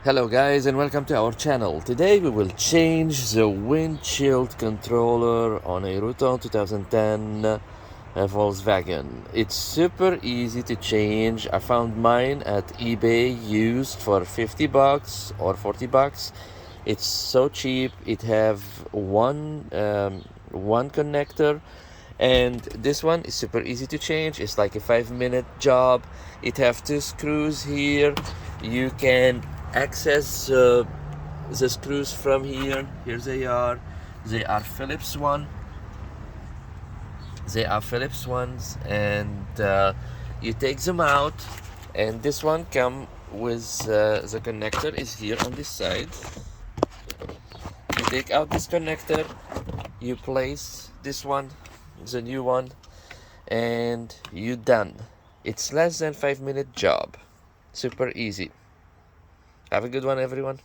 Hello guys and welcome to our channel. Today we will change the windshield controller on a Routan 2010 Volkswagen. It's super easy to change. I found mine at eBay used for 50 bucks or 40 bucks. It's so cheap. It have one connector, and this one is super easy to change. It's like a 5-minute job. It have two screws here. You can access the screws from here. Here they are. They are Phillips ones, and you take them out, and this one come with the connector is here on this side. You take out this connector, you place this one, the new one, and you done. It's less than 5-minute job. Super easy. Have a good one, everyone.